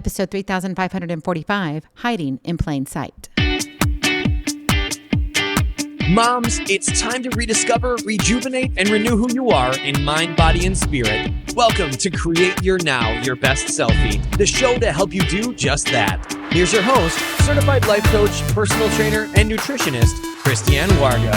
episode 3545, Hiding in Plain Sight. Moms, it's time to rediscover, rejuvenate, and renew who you are in mind, body, and spirit. Welcome to Create Your Now, Your Best Selfie, the show to help you do just that. Here's your host, certified life coach, personal trainer, and nutritionist, Christiane Wargo.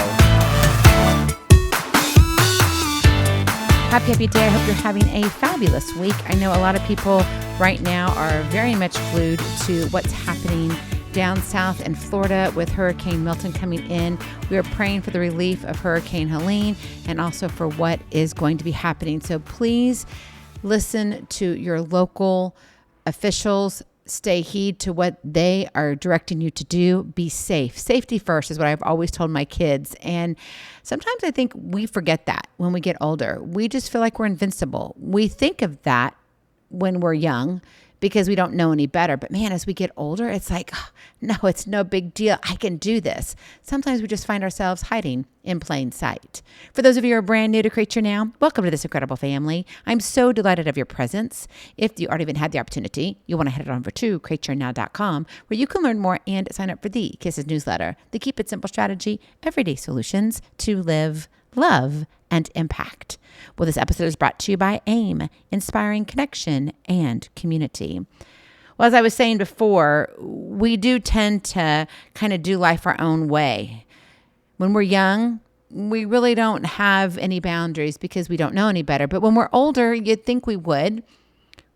Happy day. I hope you're having a fabulous week. I know a lot of people right now are very much glued to what's happening down south in Florida with Hurricane Milton coming in. We are praying for the relief of Hurricane Helene and also for what is going to be happening. So please listen to your local officials. Stay heed to what they are directing you to do. Be safe. Safety first is what I've always told my kids. And sometimes I think we forget that when we get older. We just feel like we're invincible. We think of that when we're young because we don't know any better. But man, as we get older, it's like, oh, no, it's no big deal. I can do this. Sometimes we just find ourselves hiding in plain sight. For those of you who are brand new to Create Your Now, welcome to this incredible family. I'm so delighted of your presence. If you already even had the opportunity, you want to head on over to createyournow.com where you can learn more and sign up for the Kisses newsletter, the Keep It Simple strategy, everyday solutions to live, love, and impact. Well, this episode is brought to you by AIM, Inspiring Connection and Community. Well, as I was saying before, we do tend to kind of do life our own way. When we're young, we really don't have any boundaries because we don't know any better. But when we're older, you'd think we would.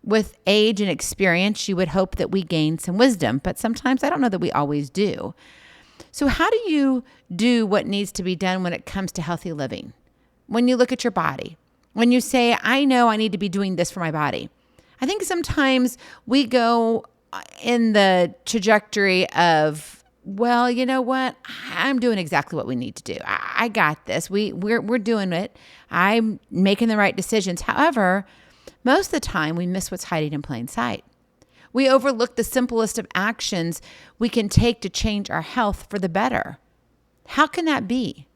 With age and experience, you would hope that we gain some wisdom. But sometimes I don't know that we always do. So how do you do what needs to be done when it comes to healthy living? When you look at your body, when you say, I know I need to be doing this for my body. I think sometimes we go in the trajectory of, well, you know what? I'm doing exactly what we need to do. I got this. We're doing it. I'm making the right decisions. However, most of the time we miss what's hiding in plain sight. We overlook the simplest of actions we can take to change our health for the better. How can that be?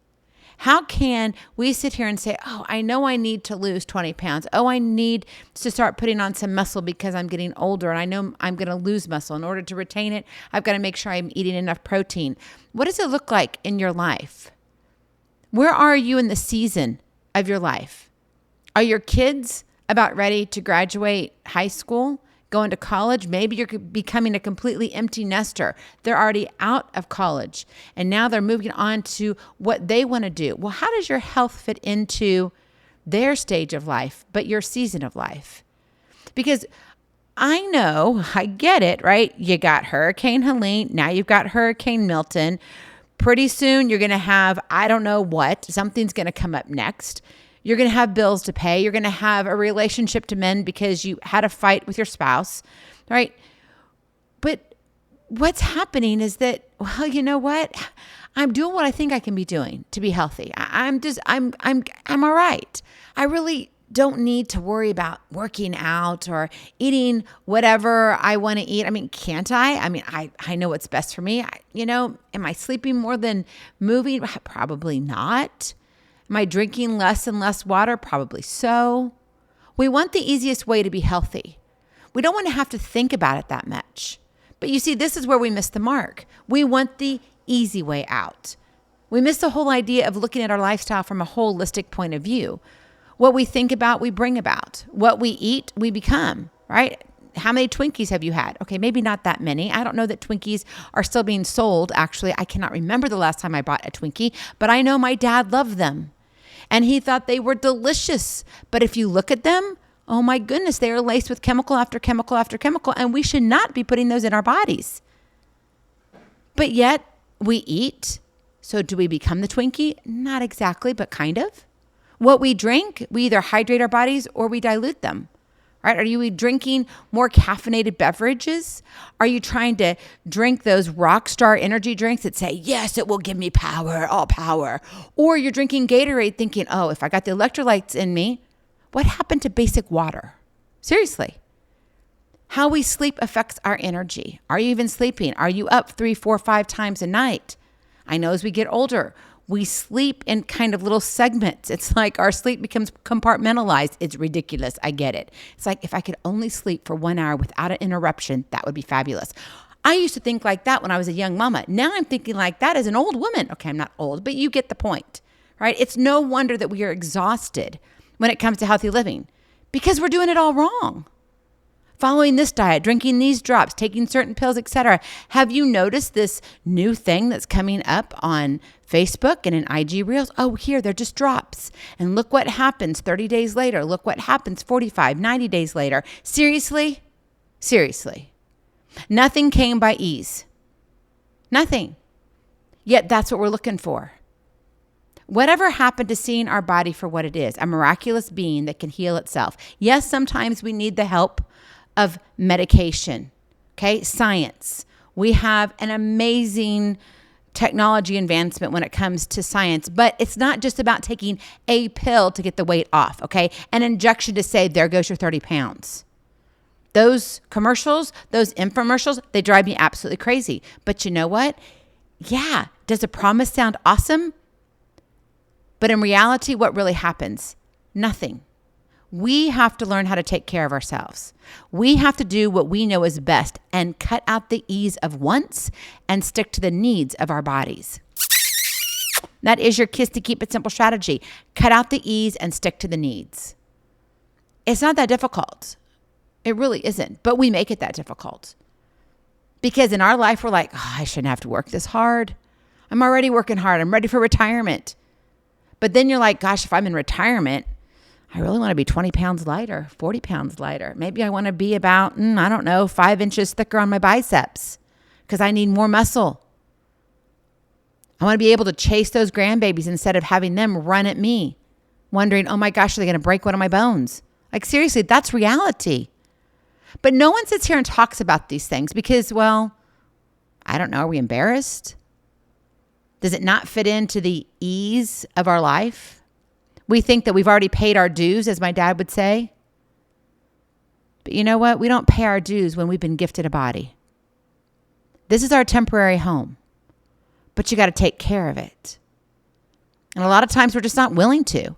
How can we sit here and say, oh, I know I need to lose 20 pounds. Oh, I need to start putting on some muscle because I'm getting older and I know I'm going to lose muscle. In order to retain it, I've got to make sure I'm eating enough protein. What does it look like in your life? Where are you in the season of your life? Are your kids about ready to graduate high school? Going to college? Maybe you're becoming a completely empty nester. They're already out of college and now they're moving on to what they want to do. Well, how does your health fit into their stage of life, but your season of life? Because I know, I get it, right? You got Hurricane Helene. Now you've got Hurricane Milton. Pretty soon you're going to have, I don't know what, something's going to come up next. You're going to have bills to pay. You're going to have a relationship to mend because you had a fight with your spouse, right? But what's happening is that, well, you know what? I'm doing what I think I can be doing to be healthy. I'm all right. I really don't need to worry about working out or eating whatever I want to eat. I mean, can't I? I mean, I know what's best for me. Am I sleeping more than moving? Probably not. Am I drinking less and less water? Probably so. We want the easiest way to be healthy. We don't want to have to think about it that much. But you see, this is where we miss the mark. We want the easy way out. We miss the whole idea of looking at our lifestyle from a holistic point of view. What we think about, we bring about. What we eat, we become, right? How many Twinkies have you had? Okay, maybe not that many. I don't know that Twinkies are still being sold. Actually, I cannot remember the last time I bought a Twinkie, but I know my dad loved them. And he thought they were delicious. But if you look at them, oh my goodness, they are laced with chemical after chemical after chemical, and we should not be putting those in our bodies. But yet we eat. So do we become the Twinkie? Not exactly, but kind of. What we drink, we either hydrate our bodies or we dilute them. Right? Are you drinking more caffeinated beverages? Are you trying to drink those rock star energy drinks that say, yes, it will give me power, all power? Or you're drinking Gatorade thinking, oh, if I got the electrolytes in me, what happened to basic water? Seriously. How we sleep affects our energy. Are you even sleeping? Are you up 3, 4, 5 times a night? I know as we get older, We sleep in kind of little segments. It's like our sleep becomes compartmentalized. It's ridiculous. I get it. It's like if I could only sleep for 1 hour without an interruption, that would be fabulous. I used to think like that when I was a young mama. Now I'm thinking like that as an old woman. Okay, I'm not old, but you get the point, right? It's no wonder that we are exhausted when it comes to healthy living because we're doing it all wrong. Following this diet, drinking these drops, taking certain pills, etc. Have you noticed this new thing that's coming up on Facebook and in IG Reels? Oh, here, they're just drops. And look what happens 30 days later. Look what happens 45, 90 days later. Seriously? Seriously. Nothing came by ease. Nothing. Yet that's what we're looking for. Whatever happened to seeing our body for what it is, a miraculous being that can heal itself. Yes, sometimes we need the help of medication, okay? Science. We have an amazing technology advancement when it comes to science, but it's not just about taking a pill to get the weight off, okay? An injection to say, there goes your 30 pounds. Those commercials, those infomercials, they drive me absolutely crazy. But you know what? Yeah, does a promise sound awesome? But in reality, what really happens? Nothing. We have to learn how to take care of ourselves. We have to do what we know is best and cut out the ease of wants and stick to the needs of our bodies. That is your Kiss to Keep It Simple strategy. Cut out the ease and stick to the needs. It's not that difficult. It really isn't, but we make it that difficult. Because in our life, we're like, oh, I shouldn't have to work this hard. I'm already working hard. I'm ready for retirement. But then you're like, gosh, if I'm in retirement, I really want to be 20 pounds lighter, 40 pounds lighter. Maybe I want to be about, 5 inches thicker on my biceps because I need more muscle. I want to be able to chase those grandbabies instead of having them run at me, wondering, oh my gosh, are they going to break one of my bones? Like seriously, that's reality. But no one sits here and talks about these things because, well, I don't know, are we embarrassed? Does it not fit into the ease of our life? We think that we've already paid our dues, as my dad would say. But you know what? We don't pay our dues when we've been gifted a body. This is our temporary home, but you got to take care of it. And a lot of times we're just not willing to.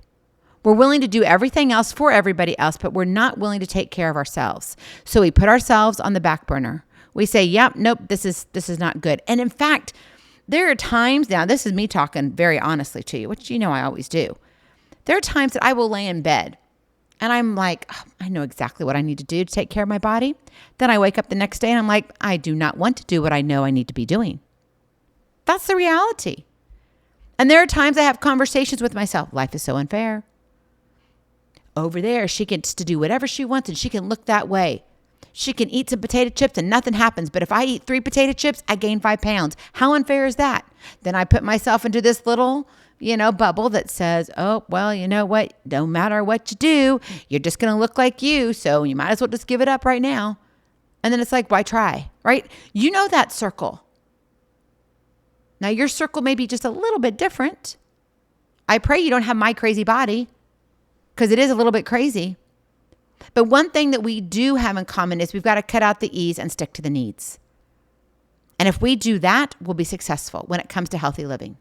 We're willing to do everything else for everybody else, but we're not willing to take care of ourselves. So we put ourselves on the back burner. We say, yep, nope, this is not good. And in fact, there are times, now this is me talking very honestly to you, which you know I always do. There are times that I will lay in bed and I'm like, oh, I know exactly what I need to do to take care of my body. Then I wake up the next day and I'm like, I do not want to do what I know I need to be doing. That's the reality. And there are times I have conversations with myself. Life is so unfair. Over there, she gets to do whatever she wants and she can look that way. She can eat some potato chips and nothing happens. But if I eat 3 potato chips, I gain 5 pounds. How unfair is that? Then I put myself into this little bubble that says, oh, well, you know what? No matter what you do, you're just going to look like you. So you might as well just give it up right now. And then it's like, why try? Right? You know that circle. Now your circle may be just a little bit different. I pray you don't have my crazy body because it is a little bit crazy. But one thing that we do have in common is we've got to cut out the ease and stick to the needs. And if we do that, we'll be successful when it comes to healthy living.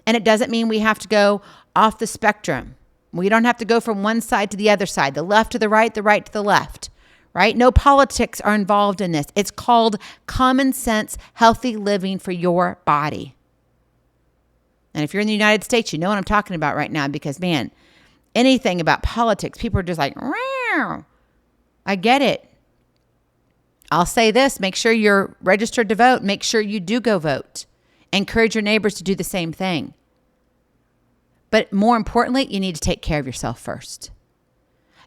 And it doesn't mean we have to go off the spectrum. We don't have to go from one side to the other side, the left to the right to the left, right? No politics are involved in this. It's called common sense, healthy living for your body. And if you're in the United States, you know what I'm talking about right now because, man, anything about politics, people are just like, meow. I get it. I'll say this, make sure you're registered to vote. Make sure you do go vote. Encourage your neighbors to do the same thing. But more importantly, you need to take care of yourself first.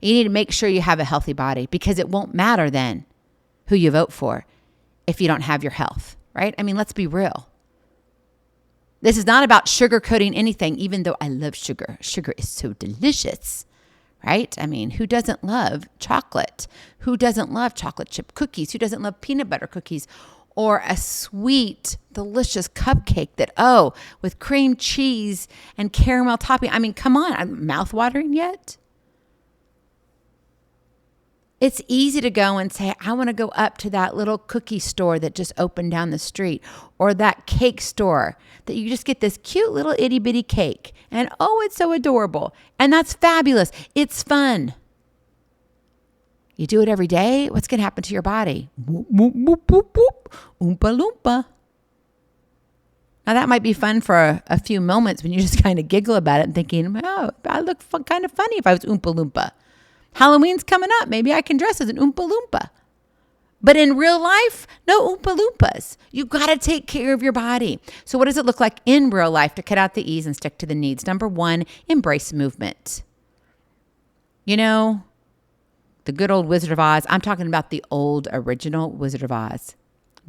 You need to make sure you have a healthy body because it won't matter then who you vote for if you don't have your health, right? I mean, let's be real. This is not about sugarcoating anything, even though I love sugar. Sugar is so delicious, right? I mean, who doesn't love chocolate? Who doesn't love chocolate chip cookies? Who doesn't love peanut butter cookies? Or a sweet, delicious cupcake that, with cream cheese and caramel topping. I mean, come on, I'm mouth-watering yet? It's easy to go and say, I want to go up to that little cookie store that just opened down the street, or that cake store that you just get this cute little itty bitty cake. And oh, it's so adorable. And that's fabulous. It's fun. You do it every day, what's going to happen to your body? Whoop, whoop, whoop, whoop, whoop. Oompa loompa. Now, that might be fun for a few moments when you just kind of giggle about it and thinking, oh, I look kind of funny if I was Oompa Loompa. Halloween's coming up. Maybe I can dress as an Oompa Loompa. But in real life, no Oompa Loompas. You've got to take care of your body. So what does it look like in real life to cut out the E's and stick to the needs? Number one, embrace movement. You know, the good old Wizard of Oz. I'm talking about the old original Wizard of Oz,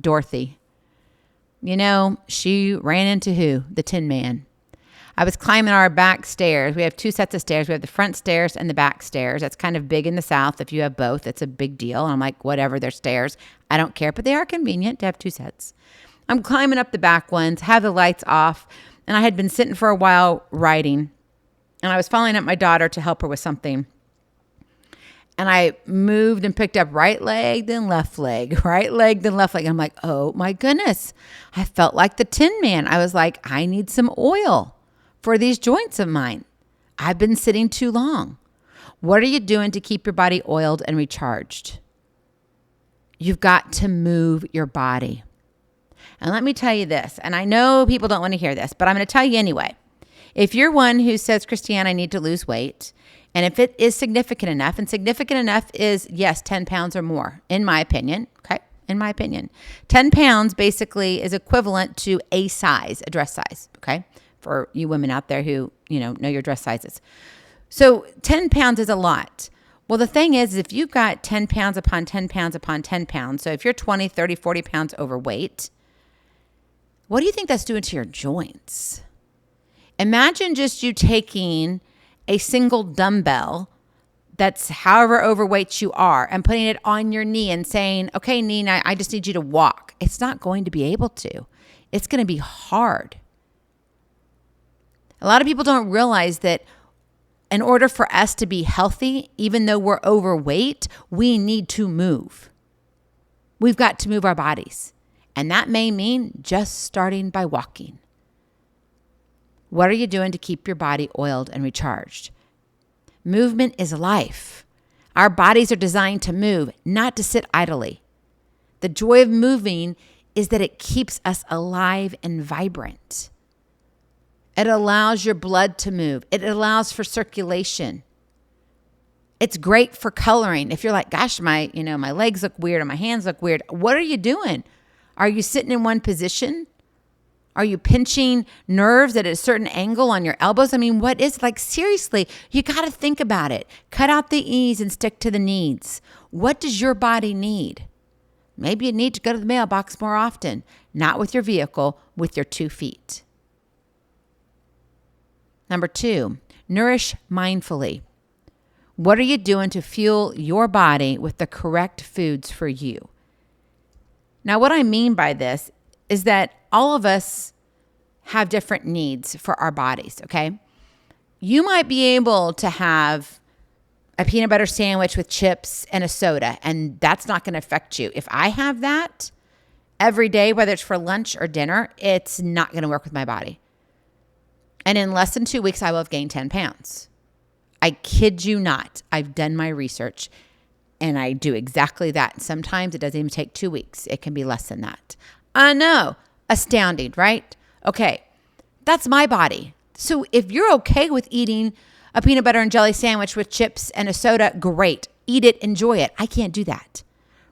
Dorothy. You know, she ran into who? The Tin Man. I was climbing our back stairs. We have two sets of stairs. We have the front stairs and the back stairs. That's kind of big in the South. If you have both, it's a big deal. And I'm like, whatever, they're stairs. I don't care, but they are convenient to have two sets. I'm climbing up the back ones, have the lights off, and I had been sitting for a while writing, and I was following up my daughter to help her with something. And I moved and picked up right leg, then left leg, right leg, then left leg. And I'm like, oh my goodness. I felt like the Tin Man. I was like, I need some oil for these joints of mine. I've been sitting too long. What are you doing to keep your body oiled and recharged? You've got to move your body. And let me tell you this, and I know people don't want to hear this, but I'm going to tell you anyway. If you're one who says, Christiane, I need to lose weight, and if it is significant enough, and significant enough is, yes, 10 pounds or more, in my opinion, okay? In my opinion. 10 pounds basically is equivalent to a size, a dress size, okay? For you women out there who, know your dress sizes. So 10 pounds is a lot. Well, the thing is, if you've got 10 pounds upon 10 pounds upon 10 pounds, so if you're 20, 30, 40 pounds overweight, what do you think that's doing to your joints? Imagine just you taking a single dumbbell that's however overweight you are and putting it on your knee and saying, okay, knee, I just need you to walk. It's not going to be able to. It's going to be hard. A lot of people don't realize that in order for us to be healthy, even though we're overweight, we need to move. We've got to move our bodies. And that may mean just starting by walking. What are you doing to keep your body oiled and recharged? Movement is life. Our bodies are designed to move, not to sit idly. The joy of moving is that it keeps us alive and vibrant. It allows your blood to move. It allows for circulation. It's great for coloring. If you're like, gosh, my legs look weird or my hands look weird. What are you doing? Are you sitting in one position? Are you pinching nerves at a certain angle on your elbows? I mean, what is, like, seriously, you got to think about it. Cut out the E's and stick to the needs. What does your body need? Maybe you need to go to the mailbox more often, not with your vehicle, with your 2 feet. Number 2, nourish mindfully. What are you doing to fuel your body with the correct foods for you? Now, what I mean by this is that all of us have different needs for our bodies, okay? You might be able to have a peanut butter sandwich with chips and a soda, and that's not going to affect you. If I have that every day, whether it's for lunch or dinner, it's not going to work with my body. And in less than 2 weeks, I will have gained 10 pounds. I kid you not. I've done my research. And I do exactly that. Sometimes it doesn't even take 2 weeks. It can be less than that. I know. Astounding, right? Okay. That's my body. So if you're okay with eating a peanut butter and jelly sandwich with chips and a soda, great. Eat it. Enjoy it. I can't do that.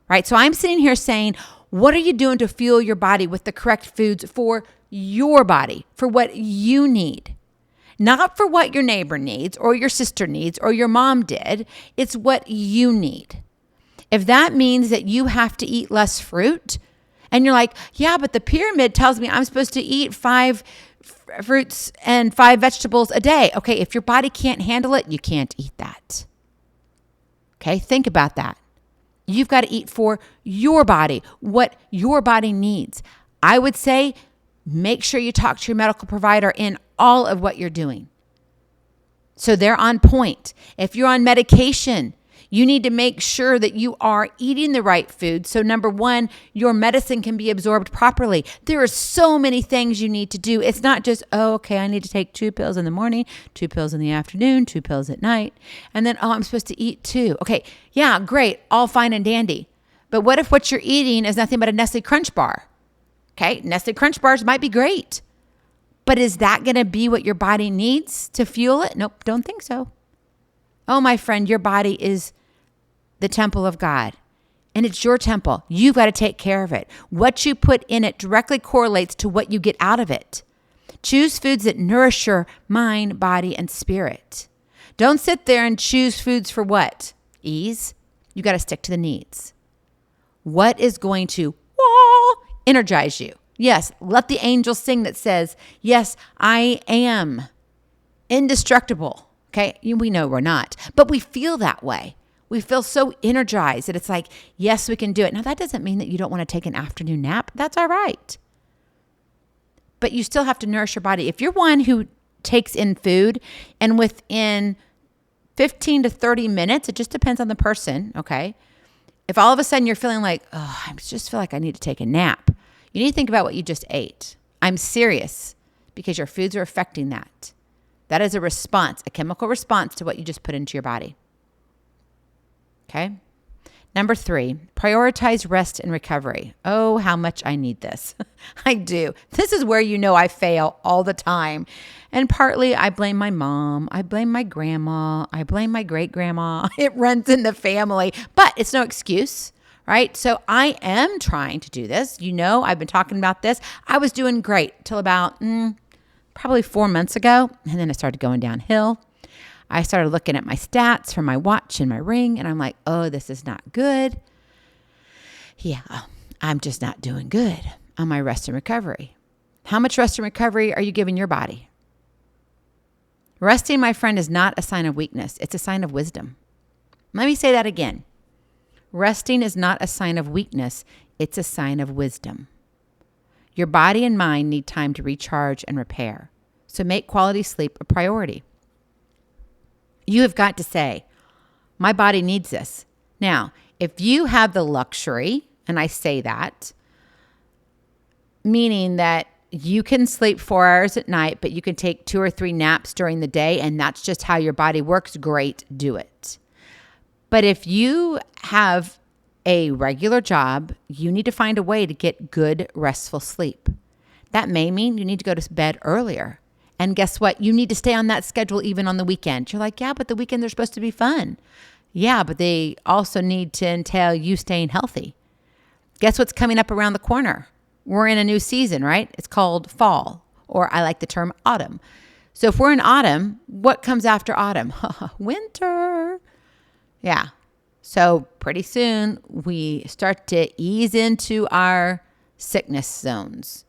Right? So I'm sitting here saying, what are you doing to fuel your body with the correct foods for your body, for what you need? Not for what your neighbor needs or your sister needs or your mom did. It's what you need. If that means that you have to eat less fruit and you're like, yeah, but the pyramid tells me I'm supposed to eat 5 fruits and 5 vegetables a day. Okay, if your body can't handle it, you can't eat that. Okay, think about that. You've got to eat for your body, what your body needs. I would say make sure you talk to your medical provider in all of what you're doing, so they're on point. If you're on medication, You need to make sure that you are eating the right food. So number one, your medicine can be absorbed properly. There are so many things you need to do. It's not just, oh, okay, I need to take 2 pills in the morning, 2 pills in the afternoon, 2 pills at night. And then, oh, I'm supposed to eat 2. Okay, yeah, great, all fine and dandy. But what if what you're eating is nothing but a Nestle Crunch bar? Okay, Nestle Crunch bars might be great. But is that going to be what your body needs to fuel it? Nope, don't think so. Oh, my friend, your body is the temple of God, and it's your temple. You've got to take care of it. What you put in it directly correlates to what you get out of it. Choose foods that nourish your mind, body, and spirit. Don't sit there and choose foods for what? Ease. You got to stick to the needs. What is going to energize you? Yes, let the angel sing that says, yes, I am indestructible. Okay, we know we're not, but we feel that way. We feel so energized that it's like, yes, we can do it. Now, that doesn't mean that you don't want to take an afternoon nap. That's all right. But you still have to nourish your body. If you're one who takes in food and within 15 to 30 minutes, it just depends on the person, okay? If all of a sudden you're feeling like, oh, I just feel like I need to take a nap, you need to think about what you just ate. I'm serious, because your foods are affecting that. That is a response, a chemical response to what you just put into your body. Okay? Number 3, prioritize rest and recovery. Oh, how much I need this. I do. This is where you know I fail all the time. And partly I blame my mom. I blame my grandma. I blame my great-grandma. It runs in the family, but it's no excuse. Right? So I am trying to do this. You know, I've been talking about this. I was doing great till about probably 4 months ago. And then I started going downhill. I started looking at my stats from my watch and my ring. And I'm like, oh, this is not good. Yeah, I'm just not doing good on my rest and recovery. How much rest and recovery are you giving your body? Resting, my friend, is not a sign of weakness. It's a sign of wisdom. Let me say that again. Resting is not a sign of weakness. It's a sign of wisdom. Your body and mind need time to recharge and repair. So make quality sleep a priority. You have got to say, my body needs this. Now, if you have the luxury, and I say that, meaning that you can sleep 4 hours at night, but you can take 2 or 3 naps during the day, and that's just how your body works, great, do it. But if you have a regular job, you need to find a way to get good, restful sleep. That may mean you need to go to bed earlier. And guess what? You need to stay on that schedule even on the weekend. You're like, yeah, but the weekends are supposed to be fun. Yeah, but they also need to entail you staying healthy. Guess what's coming up around the corner? We're in a new season, right? It's called fall, or I like the term autumn. So if we're in autumn, what comes after autumn? Winter. Yeah. So pretty soon we start to ease into our sickness zones.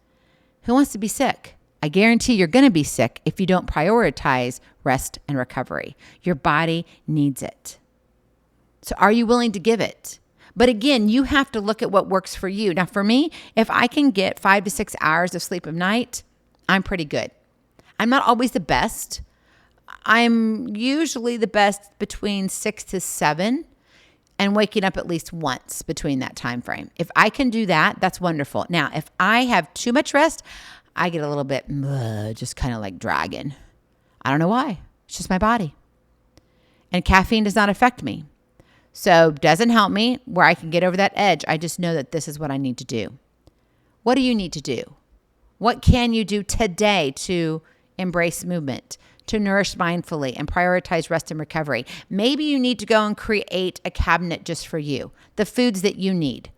Who wants to be sick? I guarantee you're going to be sick if you don't prioritize rest and recovery. Your body needs it. So are you willing to give it? But again, you have to look at what works for you. Now for me, if I can get 5 to 6 hours of sleep a night, I'm pretty good. I'm not always the best. I'm usually the best between 6 to 7 and waking up at least once between that time frame. If I can do that, that's wonderful. Now, if I have too much rest, I get a little bit just kind of like dragging. I don't know why. It's just my body. And caffeine does not affect me. So it doesn't help me where I can get over that edge. I just know that this is what I need to do. What do you need to do? What can you do today to embrace movement, to nourish mindfully and prioritize rest and recovery? Maybe you need to go and create a cabinet just for you, the foods that you need.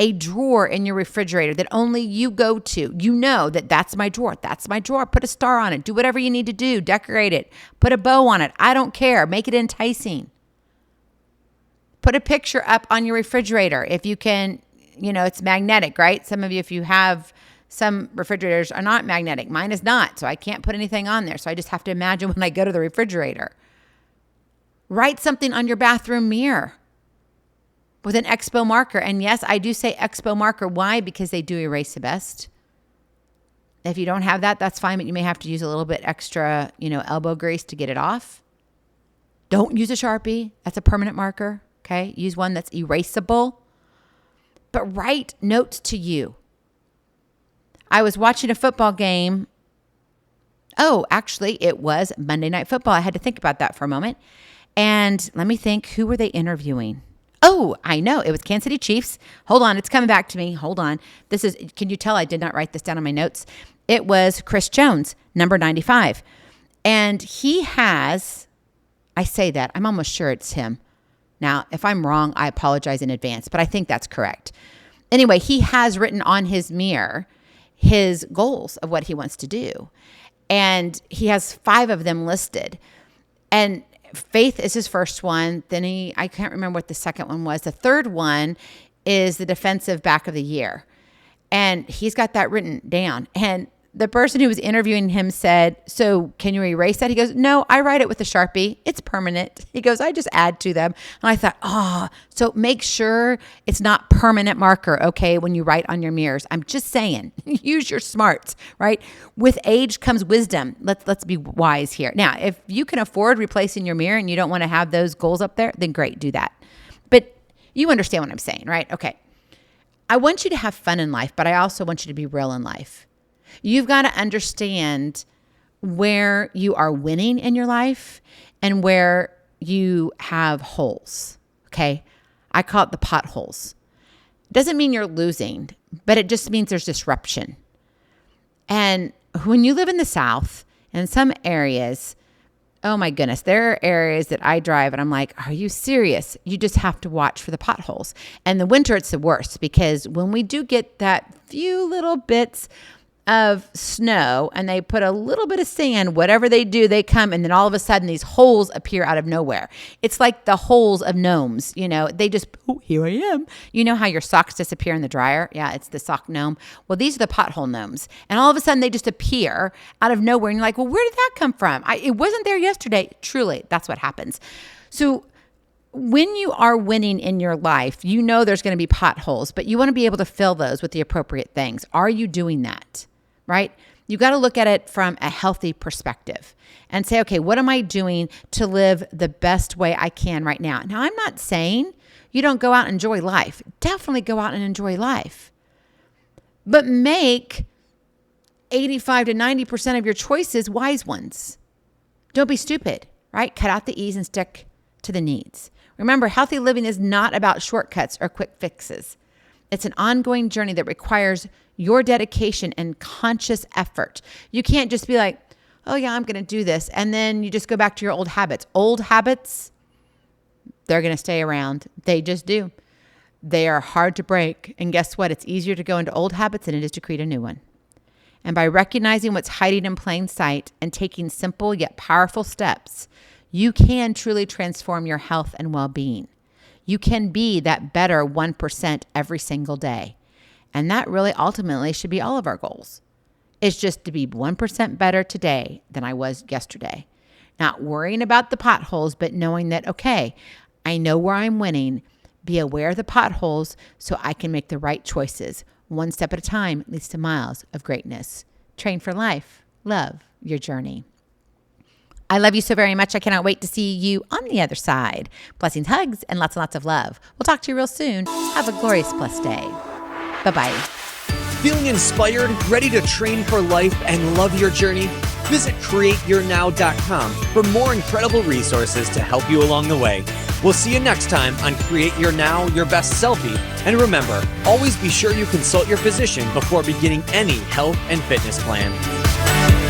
A drawer in your refrigerator that only you go to. You know that that's my drawer. That's my drawer. Put a star on it. Do whatever you need to do. Decorate it. Put a bow on it. I don't care. Make it enticing. Put a picture up on your refrigerator. If you can, it's magnetic, right? Some of you, if you have some refrigerators are not magnetic. Mine is not. So I can't put anything on there. So I just have to imagine when I go to the refrigerator. Write something on your bathroom mirror with an Expo marker. And yes, I do say Expo marker. Why? Because they do erase the best. If you don't have that, that's fine, but you may have to use a little bit extra, elbow grease to get it off. Don't use a Sharpie. That's a permanent marker. Okay. Use one that's erasable. But write notes to you. I was watching a football game. Oh, actually, it was Monday Night Football. I had to think about that for a moment. And let me think, who were they interviewing? Oh, I know. It was Kansas City Chiefs. Hold on. It's coming back to me. Hold on. Can you tell I did not write this down on my notes? It was Chris Jones, number 95. And he has, I say that, I'm almost sure it's him. Now, if I'm wrong, I apologize in advance, but I think that's correct. Anyway, he has written on his mirror his goals of what he wants to do. And he has 5 of them listed. And faith is his first one. Then I can't remember what the second one was. The third one is the defensive back of the year. And he's got that written down. And the person who was interviewing him said, so can you erase that? He goes, no, I write it with a Sharpie. It's permanent. He goes, I just add to them. And I thought, so make sure it's not permanent marker, okay, when you write on your mirrors. I'm just saying, use your smarts, right? With age comes wisdom. Let's be wise here. Now, if you can afford replacing your mirror and you don't want to have those goals up there, then great, do that. But you understand what I'm saying, right? Okay. I want you to have fun in life, but I also want you to be real in life. You've got to understand where you are winning in your life and where you have holes, okay? I call it the potholes. Doesn't mean you're losing, but it just means there's disruption. And when you live in the South, in some areas, oh my goodness, there are areas that I drive and I'm like, are you serious? You just have to watch for the potholes. And the winter, it's the worst because when we do get that few little bits of snow and they put a little bit of sand, whatever they do, they come and then all of a sudden these holes appear out of nowhere. It's like the holes of gnomes, they just, here I am. You know how your socks disappear in the dryer? Yeah, it's the sock gnome. Well, these are the pothole gnomes. And all of a sudden they just appear out of nowhere and you're like, well, where did that come from? It wasn't there yesterday. Truly, that's what happens. So when you are winning in your life, there's going to be potholes, but you want to be able to fill those with the appropriate things. Are you doing that? Right? You got to look at it from a healthy perspective and say, okay, what am I doing to live the best way I can right now? Now, I'm not saying you don't go out and enjoy life. Definitely go out and enjoy life. But make 85 to 90% of your choices wise ones. Don't be stupid, right? Cut out the E's and stick to the needs. Remember, healthy living is not about shortcuts or quick fixes. It's an ongoing journey that requires your dedication and conscious effort. You can't just be like, oh yeah, I'm going to do this. And then you just go back to your old habits. Old habits, they're going to stay around. They just do. They are hard to break. And guess what? It's easier to go into old habits than it is to create a new one. And by recognizing what's hiding in plain sight and taking simple yet powerful steps, you can truly transform your health and well-being. You can be that better 1% every single day. And that really ultimately should be all of our goals. It's just to be 1% better today than I was yesterday. Not worrying about the potholes, but knowing that, okay, I know where I'm winning. Be aware of the potholes so I can make the right choices. One step at a time leads to miles of greatness. Train for life. Love your journey. I love you so very much. I cannot wait to see you on the other side. Blessings, hugs, and lots of love. We'll talk to you real soon. Have a glorious, blessed day. Bye-bye. Feeling inspired, ready to train for life and love your journey? Visit createyournow.com for more incredible resources to help you along the way. We'll see you next time on Create Your Now, Your Best Selfie. And remember, always be sure you consult your physician before beginning any health and fitness plan.